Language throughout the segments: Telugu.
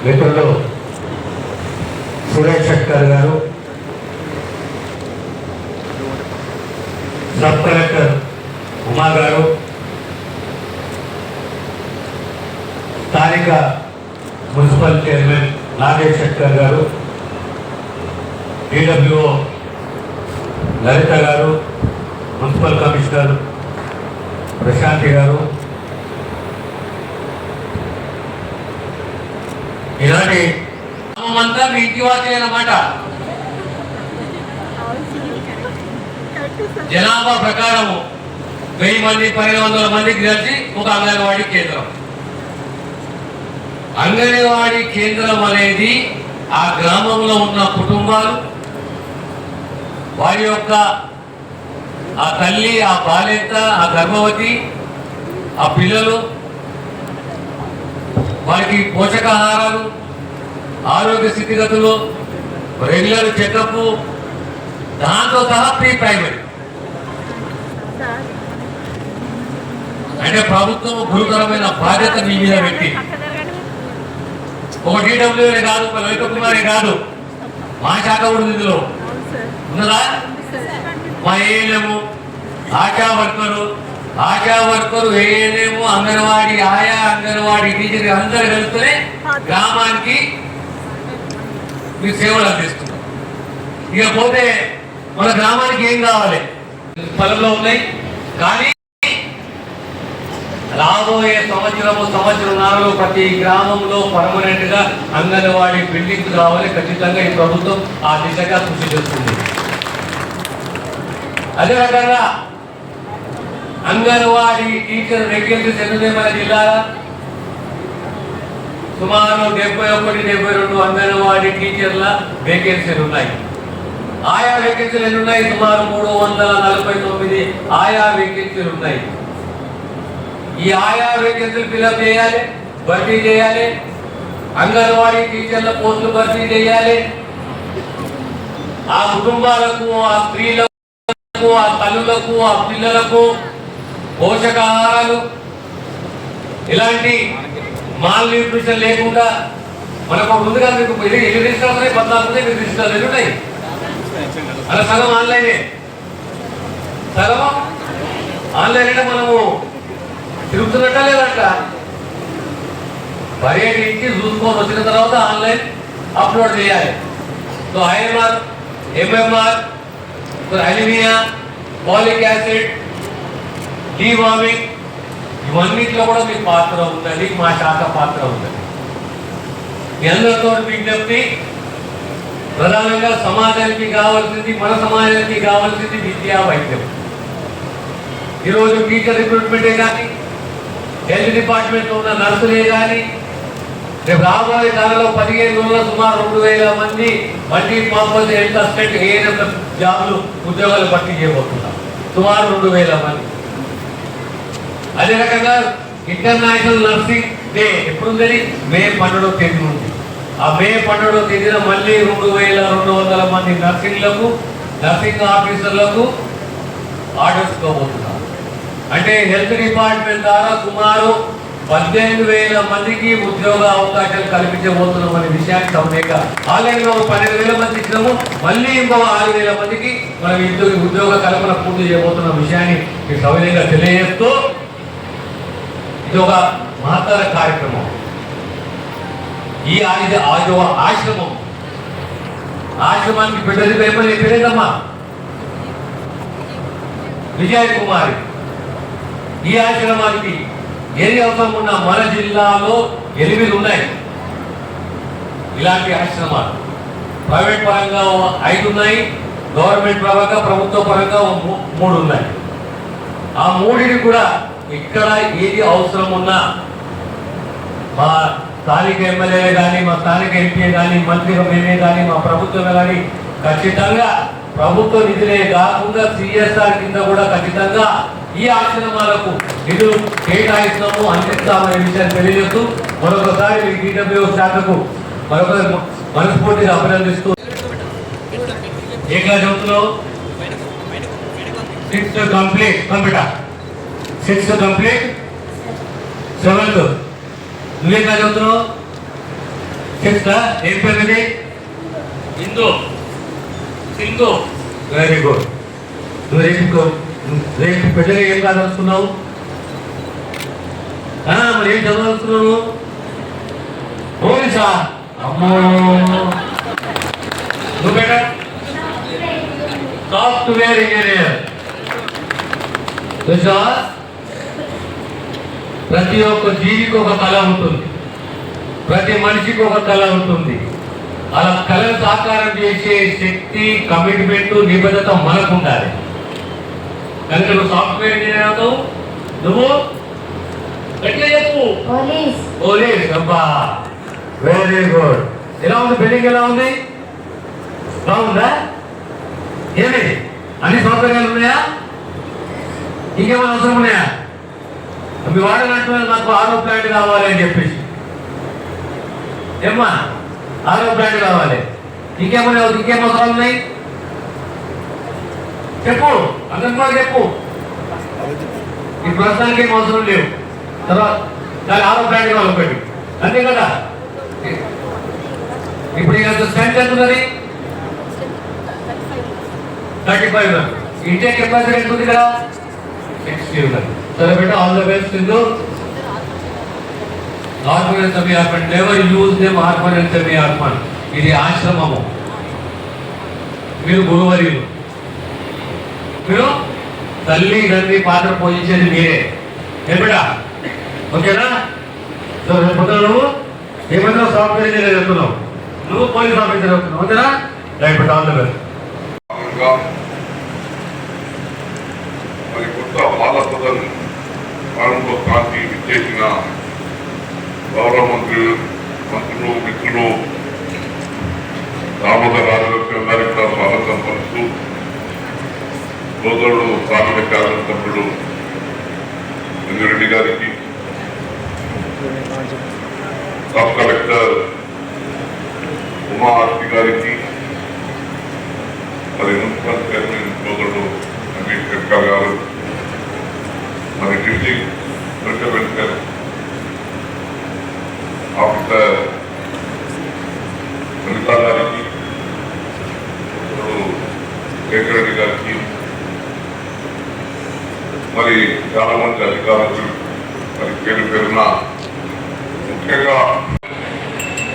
మిత్రులు సురేష్ శెట్కర్ గారు, సబ్ కలెక్టర్ ఉమా గారు, స్థానిక మున్సిపల్ చైర్మన్ నాగేష్ శెట్కర్ గారు, DWO లలిత గారు, మున్సిపల్ కమిషనర్ ప్రశాంతి గారు, ఇలాంటి అంతా మీ ఇంటి వాకే అన్నమాట. జనాభా ప్రకారము 1000 మంది 1200 మందికి కలిసి ఒక అంగన్వాడీ కేంద్రం. అంగన్వాడీ కేంద్రం అనేది ఆ గ్రామంలో ఉన్న కుటుంబాలు, వారి యొక్క ఆ తల్లి, ఆ బాలింత, ఆ గర్భవతి, ఆ పిల్లలు, వారికి పోషకాహారాలు, ఆరోగ్య స్థితిగతులు, రెగ్యులర్ చెకప్, దాంతో సహా ప్రీ ప్రైమరీ. అంటే ప్రభుత్వం గురుతరమైన బాధ్యత మీ మీద పెట్టి ఒక DWO కాదు, ఒక లలిత కుమారి కాదు, మా శాఖ కూడా ఇందులో ఉన్నదా? మా ANM, ASHA worker, ANM, anganwadi ఆయా, అంగన్వాడీ టీచర్ అందరు కలిస్తేనే గ్రామానికి మీరు సేవలు అందిస్తున్నారు. ఇకపోతే మన గ్రామానికి ఏం కావాలి? పొలంలో ఉన్నాయి. కానీ రాబోయే సంవత్సరంన్నరలో ప్రతి గ్రామంలో పర్మనెంట్ గా అంగన్వాడీ బిల్డింగ్ కావాలి. ఖచ్చితంగా ఈ ప్రభుత్వం ఆ దిశగా కృషి చేస్తుంది. అదే రకంగా అంగన్వాడీ టీచర్ వేకెన్సీస్ ఎన్ని మన జిల్లాలో? సుమారు 71-72 అంగన్వాడీ టీచర్ల వేకెన్సీలు ఉన్నాయి. ఆయా వేకెన్సీలు ఎన్ని ఉన్నాయి? సుమారు 349 ఆయా వేకెన్సీలు ఉన్నాయి. ఈ ఆయా వేకెన్సీలు ఫిల్అప్ చేయాలి, భర్తీ చేయాలి. అంగన్వాడీ టీచర్ల పోస్టులు భర్తీ చేయాలి. ఆ కుటుంబాలకు, ఆ స్త్రీలకు, ఆ తల్లులకు, ఆ పిల్లలకు పోషకాహారాలు, ఇలాంటి మాల్ న్యూట్రిషన్ లేకుండా మనకు ముందుగా మీకు ఎన్ని రిజిస్టర్లు ఉన్నాయి? 14 రిజిస్టర్లు ఎన్ని ఉన్నాయి? అలా సగం ఆన్లైనే. సగం ఆన్లైన్ అంటే మనము తిరుగుతున్నట్ట లేదట. పర్యటించి చూసుకొని వచ్చిన తర్వాత ఆన్లైన్ అప్లోడ్ చేయాలి. So IMR, MMR, anaemia, folic acid, deworming, ఇవన్నిట్లో కూడా మీ పాత్ర ఉన్నది, మా శాఖ పాత్ర ఉన్నది. మీ అందరితో విజ్ఞప్తి, ప్రధానంగా సమాజానికి కావాల్సింది, మన సమాజానికి కావాల్సింది విద్యా వైద్యం. ఈరోజు టీచర్ రిక్రూట్మెంటే కానీ, హెల్త్ డిపార్ట్మెంట్లో ఉన్న నర్సులే కానీ, రేపు రాబోయే కాలంలో 15 రోజుల్లో సుమారు 2000 మంది multi purpose health assistant ANM జాబ్లు, ఉద్యోగాలు భర్తీ చేయబోతున్నారు. సుమారు 2000 మంది. అదే రకంగా ఇంటర్నేషనల్ నర్సింగ్ డే ఎప్పుడుందని? మే 12వ తేదీ ఉంది. ఆ మే 12వ తేదీన మళ్ళీ 2200 మంది నర్సింగ్ ఆఫీసర్లకు ఆర్డర్స్ ఇవ్వబోతున్నారు. అంటే హెల్త్ డిపార్ట్మెంట్ ద్వారా సుమారు 18,000 మందికి ఉద్యోగ అవకాశాలు కల్పించబోతున్నాం అనే విషయాన్ని సమయంగా ఆన్లైన్లో 12,000 మంది ఇచ్చినాము. మళ్ళీ ఇంకో 6,000 మందికి మనం ఉద్యోగ కల్పన పూర్తి చేయబోతున్న విషయాన్ని మీకు సవినయంగా తెలియజేస్తూ, ఇది ఒక మహత్తర కార్యక్రమం. ఈ ఆశ్రమానికి బిడ్డది పేరేదమ్మా విజయ కుమారి. ఈ ఆశ్రమానికి ఏది అవసరం ఉన్నా మన జిల్లాలో 8 ఉన్నాయి. ఇలాంటి ఆశ్రమాలు ప్రైవేట్ పరంగా 5 ఉన్నాయి, గవర్నమెంట్ పరంగా, ప్రభుత్వ పరంగా 3 ఉన్నాయి. ఆ 3ని కూడా ఇక్కడ ఏది అవసరం ఉన్నా మా స్థానిక ఎమ్మెల్యే కానీ, మా స్థానిక ఎంపీ కానీ, మంత్రి మేమే కానీ, మా ప్రభుత్వమే కానీ ఖచ్చితంగా ప్రభుత్వ నిధులే కాకుండా CSR కింద కూడా ఖచ్చితంగా ఈ ఆశ్రమాలకు నిధులు కేటాయిస్తాము, అందిస్తామనే విషయాన్ని తెలియజేస్తూ మరొకసారి DWO శాఖకు మరొకసారి మనస్ఫూర్తిగా అభినందిస్తూ, ఏ క్లాస్ చదువుతున్నావు? 6th complete. Computer 6th complete. 7th నువ్వే క్లాస్ చదువుతున్నావు? సిక్స్తా ఏం పేరు ఇది? సింధు. సింధు. Very good. నువ్వు రేపు పెద్దగా ఏం కాదలుచుకున్నావు? మరి ఏం చదవలుచుకున్నావు? పోలీసా? అమ్మో. నువ్వు బేటా సాఫ్ట్వేర్ ఇంజనీర్. తెలుసా, ప్రతి ఒక్క జీవికి ఒక కళ ఉంటుంది, ప్రతి మనిషికి ఒక కళ ఉంటుంది. అలా కళను సాకారం చేసే శక్తి, కమిట్మెంట్, నిబద్ధత మనకు ఉండాలి. కనుక నువ్వు సాఫ్ట్వేర్ ఇంజనీర్ అవుతావు. నువ్వు గట్టిగా చెప్పు. పోలీస్. అబ్బా, వెరీ గుడ్. ఎలా ఉంది బిల్డింగ్? ఎలా ఉంది? బాగుందా? ఏమి అన్ని సౌకర్యాలు ఉన్నాయా? ఇంకేమైనా అవసరం ఉన్నాయా? మీ వాడనంటున్నారు నాకు ఆరో ప్లాంట్ కావాలి అని చెప్పేసి. ఏమ్మా, ఆరో ప్లాంట్ కావాలి. ఇంకేం అవసరాలు ఉన్నాయి? చెప్పు, అందరం కూడా చెప్పు. ఈ ప్రస్తుతానికి ఏం అవసరం లేవు. తర్వాత దాని ఆరో ప్లాంట్ కావాలి ఒకటి, అంతే కదా? ఇప్పుడు ఇక స్ట్రెంత్ ఎంత ఉన్నది? 35. ఇండియా కెపాసిటీ ఎంత ఉంది కదా? 60 ఉన్నది. సరే బేటా, ఆల్ ద బెస్ట్. ఇందు orphan semi orphan, never use them orphan and semi orphan. ఇది ఆశ్రమము. మీరు గురువర్యులు, మీరు తల్లి తండ్రి పాత్ర పోషించేది మీరే. ఏ బిడ్డ, ఓకేనా? సో రేపు నువ్వు ఏమైనా సాఫ్ట్వేర్ ఇంజనీర్ చెప్తున్నావు, నువ్వు పోలీస్ ఆఫీసర్ అవుతున్నావు, ఓకేనా? రైట్ బిడ్డ, ఆల్ ద బెస్ట్. మరి కొత్త బాల సదన్ ప్రారంభ క్రాంతి విచ్చేసిన గౌరవ మంత్రులు, మిత్రులు దామోదర్ రాజలక్ష్మి గారికి కూడా స్వాగతం పలుస్తూ, సోదరుడు ప్రాథమిక కార్యాలయ సభ్యుడు ఇంద్రెడ్డి గారికి, సబ్ కలెక్టర్ ఉమా ఆర్తి గారికి, మరి మున్సిపల్ చైర్మన్ సోదరుడు అమిత్ కట్కా గారు, మరి district special welfare officer Lalitha గారికి, శేఖరెడ్డి గారికి, మరి చాలా మంది అధికారులు, మరి పేరు పేరున ముఖ్యంగా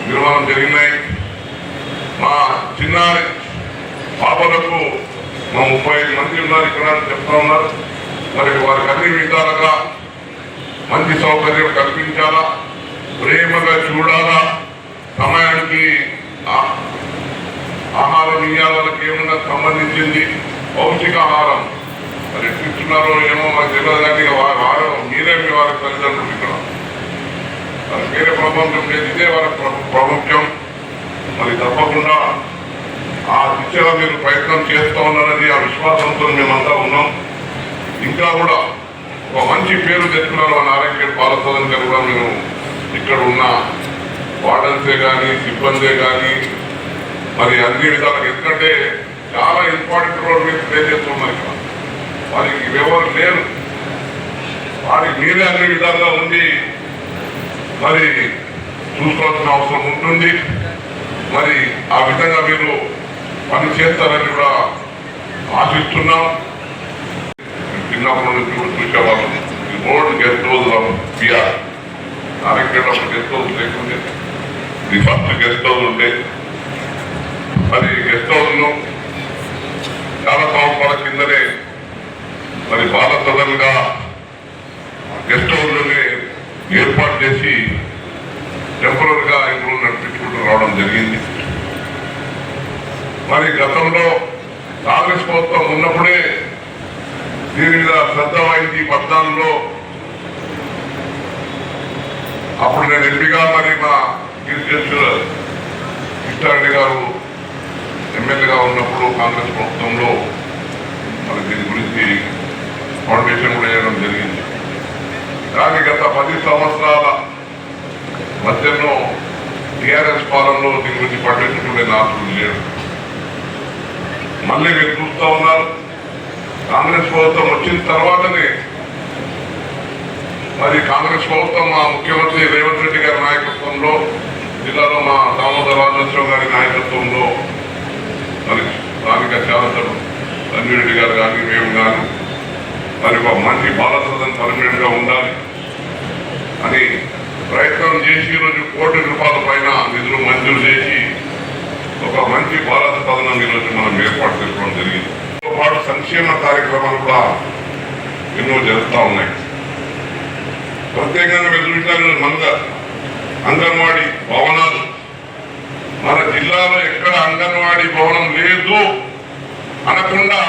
నిర్మాణం జరిగినాయి. మా చిన్నారి పాపలకు మా 35 మంది ఉన్నారు ఇక్కడ చెప్తా ఉన్నారు. మరి వారికి అన్ని విధాలుగా మంచి సౌకర్యం కల్పించాలా, ప్రేమగా చూడాలా, సమయానికి ఆహారం ఇయ్యాలకి ఏమన్నా సంబంధించింది పౌష్టికాహారం మరి ఎట్టిస్తున్నారో ఏమో మాకు తెలియదు. కానీ వారు మీరే మీ వారి తల్లిదండ్రులు ఇక్కడ, మరి వేరే ప్రపంచం లేదు, ఇదే వారి ప్రాముఖ్యం. మరి తప్పకుండా ఆ దిశగా మీరు ప్రయత్నం చేస్తూ ఉన్నారని ఆ విశ్వాసంతో మేమంతా ఉన్నాం. ఇంకా కూడా ఒక మంచి పేరు తెచ్చుకున్నారు మన నారాయణగేట్ బాల సదన్ గారు కూడా. మేము ఇక్కడ ఉన్న వార్డన్సే కానీ సిబ్బందే కానీ మరి అన్ని విధాలుగా, ఎందుకంటే చాలా ఇంపార్టెంట్ రోల్ మీరు ప్లే చేస్తున్నారు ఇక్కడ. వారికి ఎవరు లేరు, వారికి మీరే అన్ని విధాలుగా ఉండి మరి చూసుకోవాల్సిన అవసరం ఉంటుంది. మరి ఆ విధంగా మీరు పని చేస్తారని కూడా ఆశిస్తున్నాం. చిన్నప్పటి నుంచి కూడా చూసేవాళ్ళం. బోర్డు గెస్ట్ హౌస్ పిఆర్ నారాయణగేట్ అప్పుడు గెస్ట్ హౌస్ లేకుండే, ఇది ఫస్ట్ గెస్ట్ హౌస్ ఉండే. మరి గెస్ట్ హౌస్ లో చాలా సంవత్సరాల కిందనే మరి బాల సదన్ గా గెస్ట్ హౌస్ లోనే ఏర్పాటు చేసి టెంపరీగా ఇంట్లో నడిపించుకుంటూ రావడం జరిగింది. మరి గతంలో కాంగ్రెస్ ప్రభుత్వం ఉన్నప్పుడే దీని మీద శ్రద్ధ వహించి 14లో అప్పుడు నేను ఎంపీగా, మరి మా కృష్ణారెడ్డి గారు ఎమ్మెల్యేగా ఉన్నప్పుడు కాంగ్రెస్ ప్రభుత్వంలో మరి దీని గురించి ఫౌండేషన్ కూడా వేయడం జరిగింది. కానీ గత 10 సంవత్సరాల మధ్యలో టీఆర్ఎస్ పాలనలో దీని గురించి పట్టించుకునే నాయకులు లేరు. మళ్ళీ మీరు చూస్తూ ఉన్నారు, కాంగ్రెస్ ప్రభుత్వం వచ్చిన తర్వాతనే మరి కాంగ్రెస్ ప్రభుత్వం మా ముఖ్యమంత్రి రేవంత్ రెడ్డి గారి నాయకత్వంలో జిల్లాలో మా దామోదర రాజేశ్వరరావు గారి నాయకత్వంలో మరి స్థానిక శాసనసభ రంజిత్ రెడ్డి గారు కానీ మేము కానీ మరి ఒక మంచి బాలసదనం పర్మనెంట్గా ఉండాలి అని ప్రయత్నం చేసి ఈరోజు కోటి రూపాయల పైన నిధులు మంజూరు చేసి ఒక మంచి బాలస సదనం ఈరోజు మనం ఏర్పాటు చేసుకోవడం జరిగింది. తో పాటు సంక్షేమ కార్యక్రమాలు కూడా ఎన్నో జరుగుతూ ఉన్నాయి. ప్రత్యేకంగా మీరు చూసినారు అంగన్వాడీ భవనాలు మన జిల్లాలో ఎక్కడ అంగన్వాడీ భవనం లేదు అనకుండా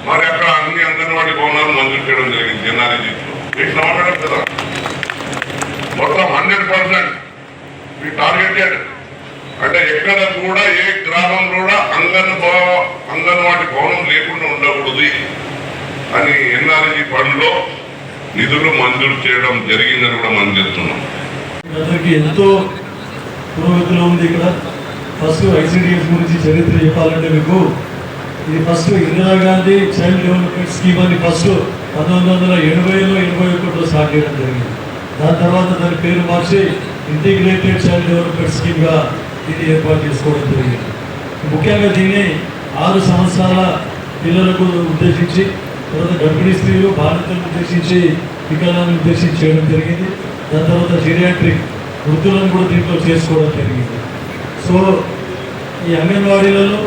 మరి అక్కడ అన్ని అంగన్వాడీ భవనాలు మంజూరు చేయడం జరిగింది. ఎన్ఆర్జీలో మాట్లాడారు కదా, మొత్తం 100% టార్గెటెడ్. అంటే ఎక్కడ కూడా ఏ గ్రామంలో కూడా అంగన్వాడీ భవనం లేకుండా ఉండకూడదు అని ఎన్ఆర్జీ ఫండ్లో నిధులు మంజూరు చేయడం జరిగిందని కూడా మనం చెప్తున్నాం. అందరికీ ఎంతో పురోగతిలో ఉంది. ఇక్కడ ఫస్ట్ ఐసిడిఎస్ గురించి చరిత్ర చెప్పాలంటే మీకు ఇది first Indira Gandhi child development scheme అని ఫస్ట్ 1980లో 81లో స్టార్ట్ చేయడం జరిగింది. దాని తర్వాత దాని పేరు మార్చి ఇంటిగ్రేటెడ్ చైల్డ్ డెవలప్మెంట్ స్కీమ్గా ఇది ఏర్పాటు చేసుకోవడం జరిగింది. ముఖ్యంగా దీన్ని 6 సంవత్సరాల పిల్లలకు ఉద్దేశించి, తర్వాత గర్భిణీ స్త్రీలు బాలికలను ఉద్దేశించి, వికలాంగులను ఉద్దేశించి చేయడం జరిగింది. దాని తర్వాత జీరియాట్రిక్ వృద్ధులను కూడా దీంట్లో చేసుకోవడం జరిగింది. సో ఈ అంగన్వాడీలలో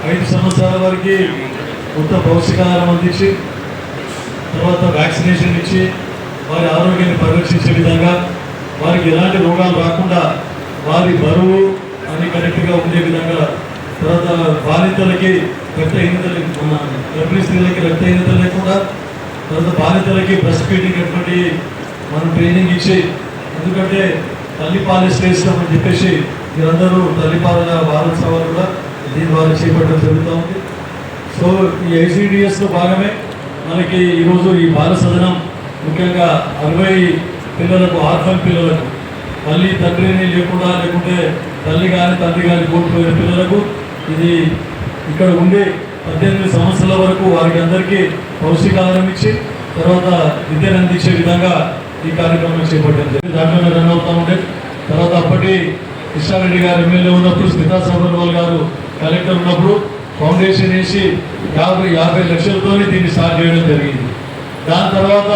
5 సంవత్సరాల వరకు మొత్తం పౌష్టికాహారం అందించి, తర్వాత వ్యాక్సినేషన్ ఇచ్చి వారి ఆరోగ్యాన్ని పరిరక్షించే విధంగా, వారికి ఎలాంటి రోగాలు రాకుండా వారి బరువు అని కరెక్ట్గా ఉండే విధంగా, తర్వాత బాలింతలకి రక్తహీనత లేకుండా, గర్భిణీ స్త్రీలకి రక్తహీనత లేకుండా, తర్వాత బాలింతలకి బ్రెస్ట్ ఫీడింగ్ అటువంటి మనం ట్రైనింగ్ ఇచ్చి, ఎందుకంటే తల్లిపాలు శ్రేష్టం అని చెప్పేసి మీరందరూ తల్లిపాల వారోత్సవాలు కూడా దీని ద్వారా చేపట్టడం జరుగుతూ ఉంది. సో ఈ ఐసిడిఎస్లో భాగమే మనకి ఈరోజు ఈ బాల సదనం ముఖ్యంగా 60 పిల్లలకు, ఆర్ఫన్ పిల్లలకు, తల్లి తండ్రిని లేకుండా, లేకుంటే తల్లి కానీ తండ్రి కానీ కోల్పోయిన పిల్లలకు ఇది ఇక్కడ ఉండే 18 సంవత్సరాల వరకు వారికి అందరికీ పౌష్టికాహారం ఇచ్చి తర్వాత విద్యను అందించే విధంగా ఈ కార్యక్రమం చేపట్టడం జరిగింది. దాంట్లోనే రన్ అవుతూ ఉండే. తర్వాత అప్పటి కృష్ణారెడ్డి గారు ఎమ్మెల్యే ఉన్నప్పుడు, స్మితా సబర్వాల్ గారు కలెక్టర్ ఉన్నప్పుడు ఫౌండేషన్ వేసి 50 లక్షలతో దీన్ని స్టార్ట్ చేయడం జరిగింది. దాని తర్వాత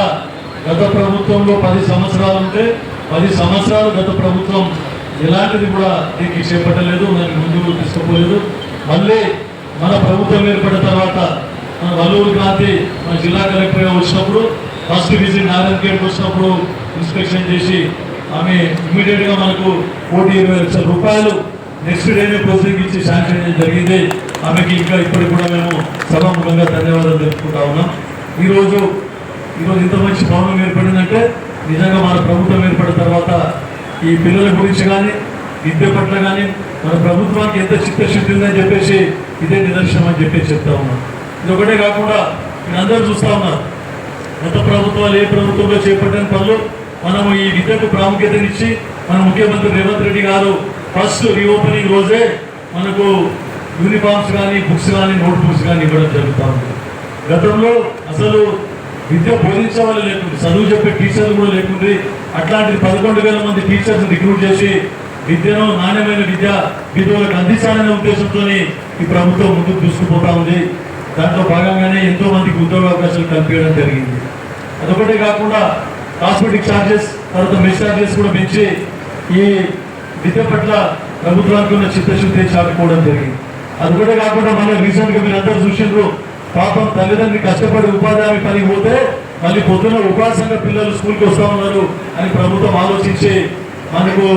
గత ప్రభుత్వంలో 10 సంవత్సరాలు ఉంటే 10 సంవత్సరాలు గత ప్రభుత్వం ఎలాంటిది కూడా దీనికి చేపట్టలేదు, దానికి ముందుకు తీసుకుపోలేదు. మళ్ళీ మన ప్రభుత్వం ఏర్పడిన తర్వాత మన వల్లూరు క్రాంతి మన జిల్లా కలెక్టర్గా వచ్చినప్పుడు ఫస్ట్ విజిట్ నారాయణఖేడ్కి వచ్చినప్పుడు ఇన్స్పెక్షన్ చేసి ఆమె ఇమ్మీడియట్గా మనకు 120 లక్షల రూపాయలు నెక్స్ట్ డేనే ప్రొసీడింగ్ ఇచ్చి శాంక్షన్ చేయడం జరిగింది. ఆమెకి ఇంకా ఇప్పటికి కూడా మేము సభాముఖంగా ధన్యవాదాలు తెలుపుకుంటా ఉన్నాం. ఈరోజు ఇంత మంచి భవనం ఏర్పడిందంటే నిజంగా మన ప్రభుత్వం ఏర్పడిన తర్వాత ఈ పిల్లల గురించి కానీ, విద్య పట్ల కానీ మన ప్రభుత్వానికి ఎంత చిత్తశుద్ధి ఉందని చెప్పేసి ఇదే నిదర్శనం అని చెప్పేసి చెప్తా ఉన్నాం. ఇది ఒకటే కాకుండా మీరందరూ చూస్తూ ఉన్నారు, గత ప్రభుత్వాలు ఏ ప్రభుత్వంలో చేపట్టిన పనులు మనము ఈ విద్యకు ప్రాముఖ్యతనిచ్చి మన ముఖ్యమంత్రి రేవంత్ రెడ్డి గారు ఫస్ట్ రీఓపెనింగ్ రోజే మనకు యూనిఫామ్స్ కానీ, బుక్స్ కానీ, నోట్ బుక్స్ కానీ ఇవ్వడం జరుగుతూ ఉంది. గతంలో అసలు విద్య బోధించే వాళ్ళు లేకుండా, చదువు చెప్పే టీచర్లు కూడా లేకుండా, అట్లాంటి 11,000 మంది టీచర్స్ రిక్రూట్ చేసి విద్యను, నాణ్యమైన విద్య విద్యులకు అందించాలనే ఉద్దేశంతో ఈ ప్రభుత్వం ముందుకు తీసుకుపోతా ఉంది. దాంట్లో భాగంగానే ఎంతో మందికి ఉద్యోగ అవకాశాలు కల్పించడం జరిగింది. అదొకటే కాకుండా కాస్మెటిక్ ఛార్జెస్, తర్వాత మెస్ ఛార్జెస్ కూడా పెంచి ఈ విద్య పట్ల ప్రభుత్వానికి ఉన్న చిత్తశుద్ధి చాటుకోవడం జరిగింది. అదొకటే కాకుండా మన రీసెంట్గా మీరు అందరూ చూసిండ్రు, పాపం తల్లిదండ్రులు కష్టపడి ఉపాధి హామీ పనికి పోతే మళ్ళీ పొద్దున ఉపాసంగా పిల్లలు స్కూల్కి వస్తూ ఉన్నారు అని ప్రభుత్వం ఆలోచించి మనకు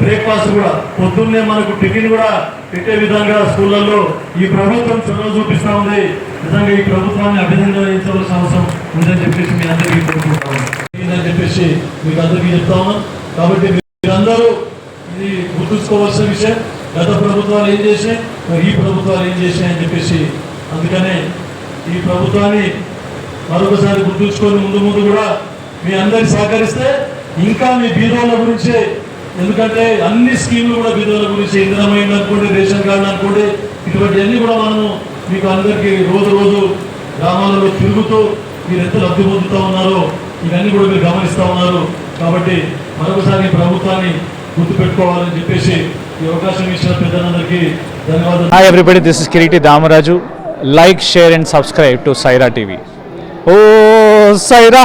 బ్రేక్ఫాస్ట్ కూడా పొద్దున్నే మనకు టిఫిన్ కూడా పెట్టే విధంగా స్కూళ్ళల్లో ఈ ప్రభుత్వం చొరవ చూపిస్తూ ఉంది. నిజంగా ఈ ప్రభుత్వాన్ని అభినందించవలసిన అవసరం ఉందని చెప్పేసి మీ అందరికీ కోరుకుంటామని చెప్పేసి మీకు అందరికీ చెప్తా ఉన్నాం. కాబట్టి మీరందరూ ఇది గుర్తుంచుకోవాల్సిన విషయం, గత ప్రభుత్వాలు ఏం చేసినాయి, ఈ ప్రభుత్వాలు ఏం చేసినాయి అని చెప్పేసి. అందుకనే ఈ ప్రభుత్వాన్ని మరొకసారి గుర్తుంచుకొని ముందు కూడా మీ అందరికి సహకరిస్తే ఇంకా మీ బీదోళ్ళ గురించి, ఎందుకంటే అన్ని స్కీములు కూడా బీదోళ్ళ గురించి, ఇంధనమైన అనుకోండి, రేషన్ కార్డు అనుకోండి, ఇటువంటివన్నీ కూడా మనము మీకు అందరికీ రోజు గ్రామాలలో తిరుగుతూ మీరు ఎంత లబ్ధి పొందుతూ ఉన్నారో ఇవన్నీ కూడా మీరు గమనిస్తూ ఉన్నారు. కాబట్టి మరొకసారి ప్రభుత్వాన్ని గుర్తుపెట్టుకోవాలని చెప్పేసి ఈ అవకాశం ఇచ్చిన పెద్దలందరికీ ధన్యవాదాలు. Hi everybody, this is Kiriti Damaraju. Like, share and subscribe to Saira TV. Oh, Saira!